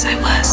as I was.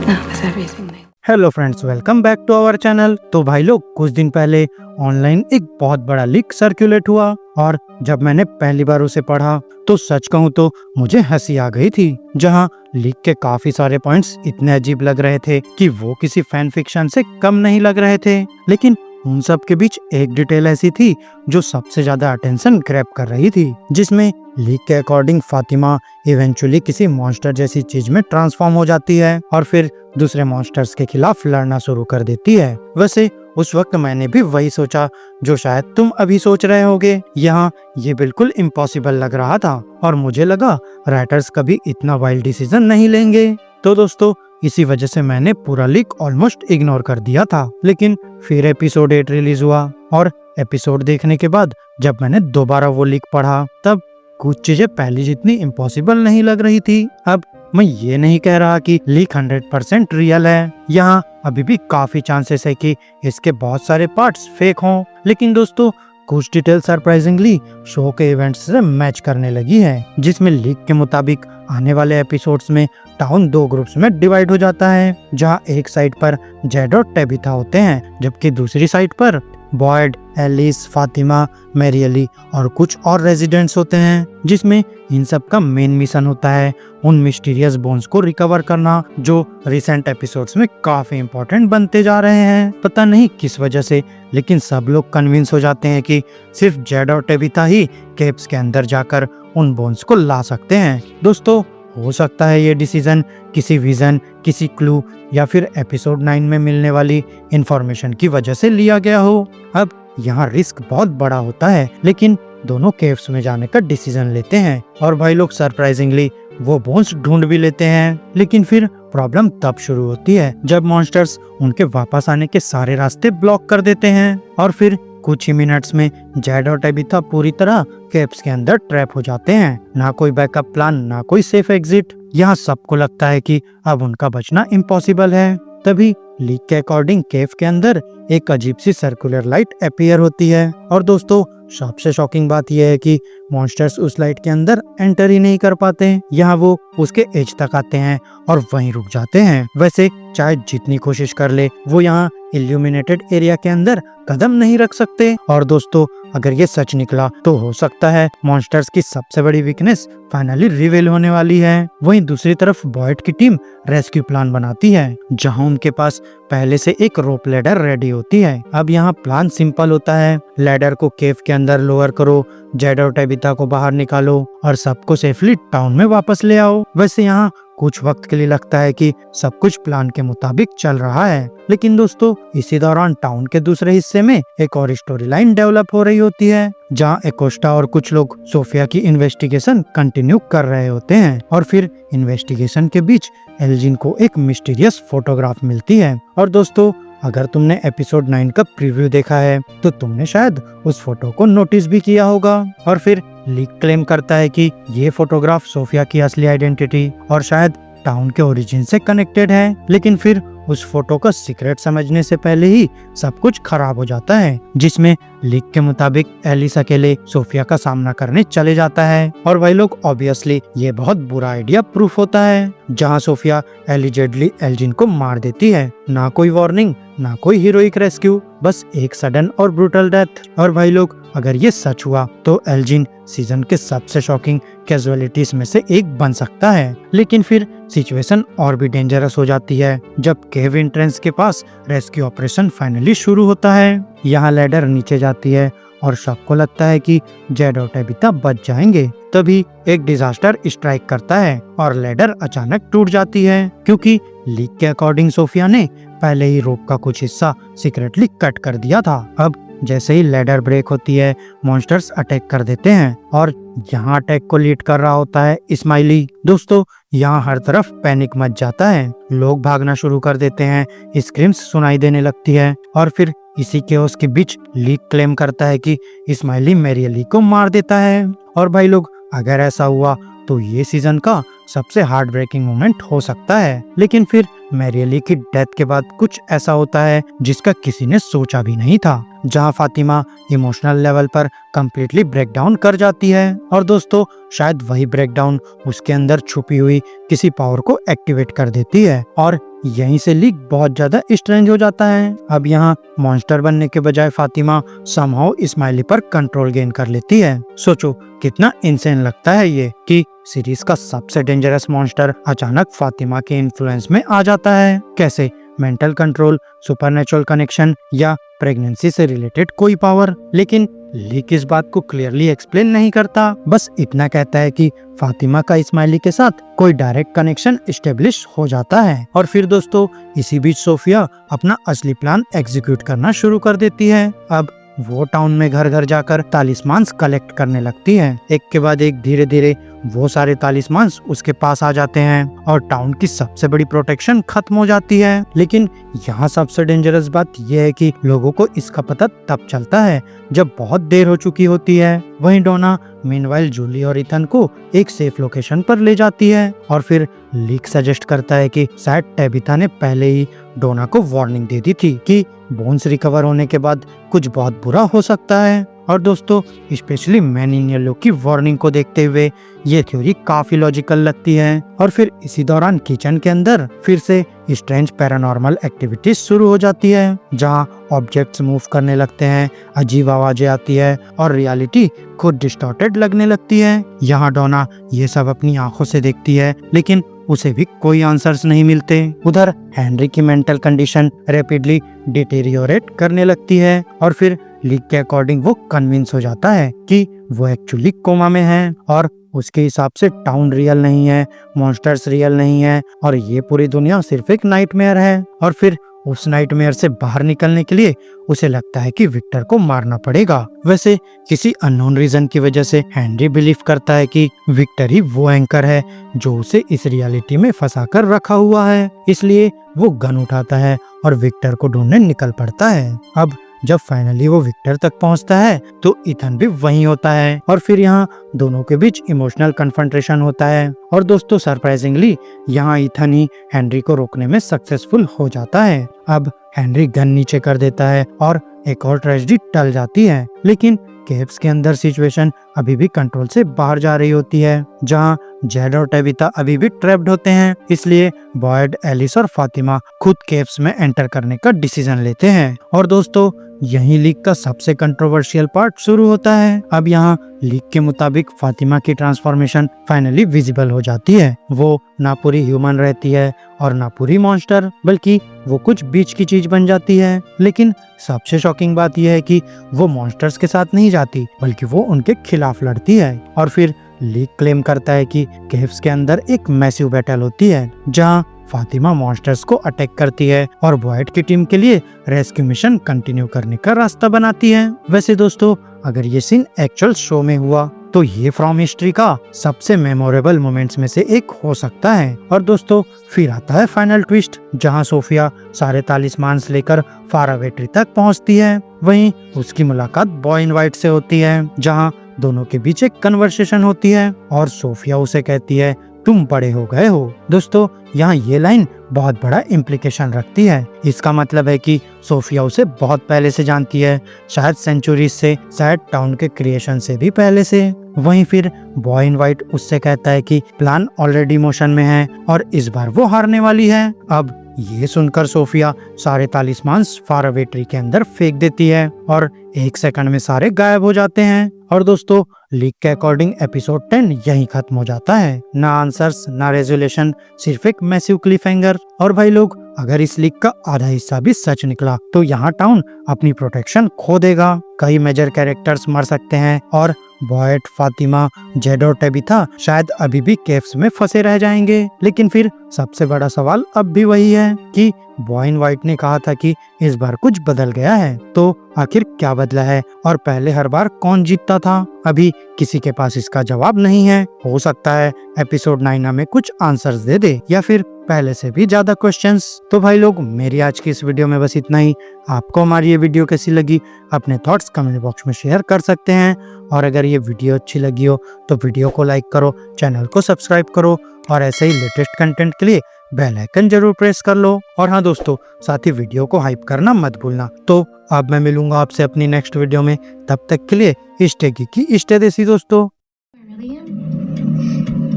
Not with everything they hello friends, welcome back to our channel. तो भाई लोग, कुछ दिन पहले ऑनलाइन एक बहुत बड़ा लीक सर्कुलेट हुआ और जब मैंने पहली बार उसे पढ़ा तो सच कहूँ तो मुझे हंसी आ गई थी। जहां लीक के काफी सारे पॉइंट्स इतने अजीब लग रहे थे कि वो किसी फैन फिक्शन से कम नहीं लग रहे थे, लेकिन उन सब के बीच एक डिटेल ऐसी थी जो सबसे ज्यादा अटेंशन ग्रैब कर रही थी, जिसमें लीक के अकॉर्डिंग फातिमा इवेंचुअली किसी मॉन्स्टर जैसी चीज में ट्रांसफॉर्म हो जाती है और फिर दूसरे मॉन्स्टर्स के खिलाफ लड़ना शुरू कर देती है। वैसे उस वक्त मैंने भी वही सोचा जो शायद तुम अभी सोच रहे होगे। यहाँ ये बिल्कुल इम्पॉसिबल लग रहा था और मुझे लगा राइटर्स कभी इतना वाइल्ड डिसीजन नहीं लेंगे। तो दोस्तों, इसी वजह से मैंने पूरा लीक ऑलमोस्ट इग्नोर कर दिया था। लेकिन फिर एपिसोड 8 रिलीज हुआ और एपिसोड देखने के बाद जब मैंने दोबारा वो लीक पढ़ा तब कुछ चीजें पहले जितनी इम्पॉसिबल नहीं लग रही थी। अब मैं ये नहीं कह रहा कि लीक 100% रियल है, यहाँ अभी भी काफी चांसेस है कि इसके बहुत सारे पार्ट्स फेक हों, लेकिन दोस्तों कुछ डिटेल सरप्राइजिंगली शो के इवेंट्स से मैच करने लगी है, जिसमें लीक के मुताबिक आने वाले एपिसोड्स में टाउन 2 ग्रुप्स में डिवाइड हो जाता है, जहां एक साइड पर जेड और टेबिथा होते हैं जबकि दूसरी साइड पर बॉयड, एलिस, फातिमा, मैरियली और कुछ और रेजिडेंट्स होते हैं, जिसमें इन सब का मेन मिशन होता है उन मिस्टीरियस बोन्स को रिकवर करना जो रिसेंट एपिसोड्स में काफी इम्पोर्टेंट बनते जा रहे हैं। पता नहीं किस वजह से, लेकिन सब लोग कन्विंस हो जाते हैं कि सिर्फ जेड और टेबिथा ही केव्स के अंदर जाकर उन बोन्स को ला सकते हैं। दोस्तों, हो सकता है ये डिसीजन किसी विजन, किसी क्लू या फिर एपिसोड 9 में मिलने वाली इंफॉर्मेशन की वजह से लिया गया हो। अब यहाँ रिस्क बहुत बड़ा होता है, लेकिन दोनों केव्स में जाने का डिसीजन लेते हैं और भाई लोग सरप्राइजिंगली वो बोन्स ढूंढ भी लेते हैं। लेकिन फिर प्रॉब्लम तब शुरू होती है जब मॉन्स्टर्स उनके वापस आने के सारे रास्ते ब्लॉक कर देते हैं और फिर कुछ ही मिनट्स में जेड और टेबिथा पूरी तरह केव्स के अंदर ट्रैप हो जाते हैं। ना कोई बैकअप प्लान, ना कोई सेफ एग्जिट। यहाँ सबको लगता है कि अब उनका बचना इम्पॉसिबल है। तभी लीक के अकॉर्डिंग केव के अंदर एक अजीब सी सर्कुलर लाइट अपीयर होती है और दोस्तों सबसे शॉकिंग बात यह है कि मॉन्स्टर्स उस लाइट के अंदर एंटर ही नहीं कर पाते। यहाँ वो उसके एज तक आते हैं और वहीं रुक जाते हैं। वैसे चाहे जितनी कोशिश कर ले वो यहाँ इल्यूमिनेटेड एरिया के अंदर कदम नहीं रख सकते। और दोस्तों, अगर ये सच निकला तो हो सकता है मॉन्स्टर्स की सबसे बड़ी वीकनेस फाइनली रिवील होने वाली है। वहीं दूसरी तरफ बॉयड की टीम रेस्क्यू प्लान बनाती है, जहां उनके पास पहले से एक रोप लैडर रेडी होती है। अब यहाँ प्लान सिंपल होता है, लैडर को केव के अंदर लोअर करो, जेड और टेबिथा को बाहर निकालो और सबको सेफली टाउन में वापस ले आओ। वैसे यहाँ कुछ वक्त के लिए लगता है कि सब कुछ प्लान के मुताबिक चल रहा है, लेकिन दोस्तों इसी दौरान टाउन के दूसरे हिस्से में एक और स्टोरी लाइन डेवलप हो रही होती है, जहां एकोस्टा और कुछ लोग सोफिया की इन्वेस्टिगेशन कंटिन्यू कर रहे होते हैं और फिर इन्वेस्टिगेशन के बीच एल्जिन को एक मिस्टीरियस फोटोग्राफ मिलती है। और दोस्तों, अगर तुमने एपिसोड 9 का प्रीव्यू देखा है तो तुमने शायद उस फोटो को नोटिस भी किया होगा। और फिर लीक क्लेम करता है कि ये फोटोग्राफ सोफिया की असली आइडेंटिटी और शायद टाउन के ओरिजिन से कनेक्टेड है, लेकिन फिर उस फोटो का सीक्रेट समझने से पहले ही सब कुछ खराब हो जाता है, जिसमें लीक के मुताबिक एलिस अकेले सोफिया का सामना करने चले जाता है। और वही लोग ऑब्वियसली ये बहुत बुरा आइडिया प्रूफ होता है, जहां सोफिया एलिजेडली एल्जिन को मार देती है। ना कोई वार्निंग, ना कोई हीरोइक रेस्क्यू, बस एक सडन और ब्रूटल डेथ। और भाई लोग, अगर ये सच हुआ तो एल्जिन सीजन के सबसे शॉकिंग कैजुअलिटीज में से एक बन सकता है। लेकिन फिर सिचुएशन और भी डेंजरस हो जाती है जब केव एंट्रेंस के पास रेस्क्यू ऑपरेशन फाइनली शुरू होता है। यहाँ लैडर नीचे जाती है और सबको लगता है कि जेड और टेबिथा बच जाएंगे। तभी एक डिजास्टर स्ट्राइक करता है और लैडर अचानक टूट जाती है, क्योंकि लीक के अकॉर्डिंग सोफिया ने पहले ही रोप का कुछ हिस्सा सीक्रेटली कट कर दिया था। अब जैसे ही लैडर ब्रेक होती है, मॉन्स्टर्स अटैक कर देते हैं और यहाँ अटैक को लीड कर रहा होता है इस्माइली। दोस्तों, यहाँ हर तरफ पैनिक मच जाता है, लोग भागना शुरू कर देते हैं, स्क्रीम्स सुनाई देने लगती है और फिर इसी केओस के बीच लीक क्लेम करता है कि इस्माइली मैरियली को मार देता है। और भाई लोग, अगर ऐसा हुआ तो ये सीजन का सबसे हार्ट ब्रेकिंग मोमेंट हो सकता है। लेकिन फिर मैरियली की डेथ के बाद कुछ ऐसा होता है जिसका किसी ने सोचा भी नहीं था, जहां फातिमा इमोशनल लेवल पर कंप्लीटली ब्रेकडाउन कर जाती है। और दोस्तों, शायद वही ब्रेकडाउन उसके अंदर छुपी हुई किसी पावर को एक्टिवेट कर देती है और यहीं से लीक बहुत ज्यादा स्ट्रेंज हो जाता है। अब यहाँ मॉन्स्टर बनने के बजाय फातिमा समहाउ इस्माइली पर कंट्रोल गेन कर लेती है। सोचो कितना इंसेन लगता है ये कि सीरीज का सबसे डेंजरस मॉन्स्टर अचानक फातिमा के इन्फ्लुएंस में आ जाता है। कैसे? मेंटल कंट्रोल, सुपरनेचुरल कनेक्शन या प्रेगनेंसी से रिलेटेड कोई पावर। लेकिन लीक इस बात को क्लियरली एक्सप्लेन नहीं करता, बस इतना कहता है कि फातिमा का इस्माइली के साथ कोई डायरेक्ट कनेक्शन एस्टेब्लिश हो जाता है। और फिर दोस्तों, इसी बीच सोफिया अपना असली प्लान एग्जीक्यूट करना शुरू कर देती है। अब वो टाउन में घर घर जाकर तालिस्मान्स कलेक्ट करने लगती है। एक के बाद एक धीरे धीरे वो सारे तालिस्मान्स उसके पास आ जाते हैं और टाउन की सबसे बड़ी प्रोटेक्शन खत्म हो जाती है। लेकिन यहाँ सबसे डेंजरस बात यह है कि लोगों को इसका पता तब चलता है जब बहुत देर हो चुकी होती है। वहीं डोना मीनवाइल जूली और इथन को एक सेफ लोकेशन पर ले जाती है और फिर लीक सजेस्ट करता है कि शायद टेबिथा ने पहले ही डोना को वार्निंग दे दी थी कि बोन्स रिकवर होने के बाद कुछ बहुत बुरा हो सकता है। और दोस्तों, स्पेशली मैन इन येलो की वार्निंग को देखते हुए ये थ्योरी काफी लॉजिकल लगती है। और फिर इसी दौरान किचन के अंदर फिर से स्ट्रेंज पैरानॉर्मल एक्टिविटीज शुरू हो जाती है, जहां ऑब्जेक्ट्स मूव करने लगते हैं, अजीब आवाजें आती है और रियलिटी खुद डिस्टॉर्टेड लगने लगती है। यहाँ डोना ये सब अपनी आंखों से देखती है, लेकिन उसे भी कोई आंसर्स नहीं मिलते। उधर हेनरी की मेंटल कंडीशन रैपिडली डिटेरियोरेट करने लगती है और फिर लीक के अकॉर्डिंग वो कन्विंस हो जाता है कि वो एक्चुअली कोमा में है और उसके हिसाब से टाउन रियल नहीं है, मॉन्स्टर्स रियल नहीं है और ये पूरी दुनिया सिर्फ एक नाइटमेयर है। और फिर उस नाइटमेयर से बाहर निकलने के लिए उसे लगता है कि विक्टर को मारना पड़ेगा। वैसे किसी अननोन रीजन की वजह से हेनरी बिलीव करता है कि विक्टर ही वो एंकर है जो उसे इस रियलिटी में फंसा कर रखा हुआ है, इसलिए वो गन उठाता है और विक्टर को ढूंढने निकल पड़ता है। अब जब फाइनली वो विक्टर तक पहुंचता है तो इथन भी वहीं होता है और फिर यहाँ दोनों के बीच इमोशनल कन्फ्रंटेशन होता है। और दोस्तों, सरप्राइजिंगली यहाँ इथन ही हेनरी को रोकने में सक्सेसफुल हो जाता है। अब हेनरी गन नीचे कर देता है और एक और ट्रेजेडी टल जाती है। लेकिन केव्स के अंदर सिचुएशन अभी भी कंट्रोल से बाहर जा रही होती है, जहां जेड और टेबिथा अभी भी ट्रैप्ड होते हैं। इसलिए बॉयड, एलिस और फातिमा खुद केव्स में एंटर करने का डिसीजन लेते हैं। और दोस्तों, यही लीक का सबसे कंट्रोवर्शियल पार्ट शुरू होता है। अब यहाँ लीक के मुताबिक फातिमा की ट्रांसफॉर्मेशन फाइनली विजिबल हो जाती है। वो ना पूरी ह्यूमन रहती है और ना पूरी मॉन्स्टर, बल्कि वो कुछ बीच की चीज बन जाती है। लेकिन सबसे शॉकिंग बात यह है कि वो मॉन्स्टर्स के साथ नहीं जाती, बल्कि वो उनके खिलाफ लड़ती है। और फिर लीक क्लेम करता है कि केव्स के अंदर एक मैसिव बैटल होती है, जहाँ फातिमा मॉन्स्टर्स को अटैक करती है और बॉयड की टीम के लिए रेस्क्यू मिशन कंटिन्यू करने का रास्ता बनाती है। वैसे दोस्तों, अगर ये सीन एक्चुअल शो में हुआ तो ये फ्रॉम हिस्ट्री का सबसे मेमोरेबल मोमेंट्स में से एक हो सकता है। और दोस्तों, फिर आता है फाइनल ट्विस्ट, जहां सोफिया सारे तालिस्मान्स लेकर फारावे ट्री तक पहुंचती है। वहीं उसकी मुलाकात बॉय इन वाइट से होती है, जहां दोनों के बीच एक कन्वर्सेशन होती है और सोफिया उसे कहती है, तुम बड़े हो गए हो। दोस्तों, यहाँ ये लाइन बहुत बड़ा इम्प्लीकेशन रखती है। इसका मतलब है कि सोफिया उसे बहुत पहले से जानती है, शायद सेंचुरीज से, शायद टाउन के क्रिएशन से भी पहले से। वहीं फिर बॉय इन वाइट उससे कहता है कि प्लान ऑलरेडी मोशन में है और इस बार वो हारने वाली है। अब ये सुनकर सोफिया सारे तालिस्मान्स फारावे ट्री के अंदर फेंक देती है और 1 सेकंड में सारे गायब हो जाते हैं। और दोस्तों, लीक के अकॉर्डिंग एपिसोड 10 यहीं खत्म हो जाता है। ना आंसर्स, ना रेजोल्यूशन, सिर्फ एक मैसिव क्लिफहैंगर। और भाई लोग, अगर इस लीक का आधा हिस्सा भी सच निकला तो यहाँ टाउन अपनी प्रोटेक्शन खो देगा, कई मेजर कैरेक्टर्स मर सकते हैं और बॉयड, फातिमा, जेड और टेबिथा शायद अभी भी केव्स में फंसे रह जाएंगे। लेकिन फिर सबसे बड़ा सवाल अब भी वही है कि बॉय इन वाइट ने कहा था कि इस बार कुछ बदल गया है, तो आखिर क्या बदला है और पहले हर बार कौन जीतता था? अभी किसी के पास इसका जवाब नहीं है। हो सकता है एपिसोड 9 हमें कुछ आंसर्स दे दे या फिर पहले से भी ज्यादा क्वेश्चंस। तो भाई लोग, मेरी आज की इस वीडियो में बस इतना ही। आपको हमारी ये वीडियो कैसी लगी अपने थॉट्स कमेंट बॉक्स में शेयर कर सकते हैं। और अगर ये वीडियो अच्छी लगी हो तो वीडियो को लाइक करो, चैनल को सब्सक्राइब करो और ऐसे ही लेटेस्ट कंटेंट के लिए बेल आइकन जरूर प्रेस कर लो। और हाँ दोस्तों, साथ ही वीडियो को हाइप करना मत भूलना। तो अब मैं मिलूंगा आपसे अपनी नेक्स्ट वीडियो में, तब तक के लिए स्टे geeky, स्टे देसी दोस्तों। I really am.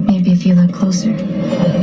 Maybe if you look closer.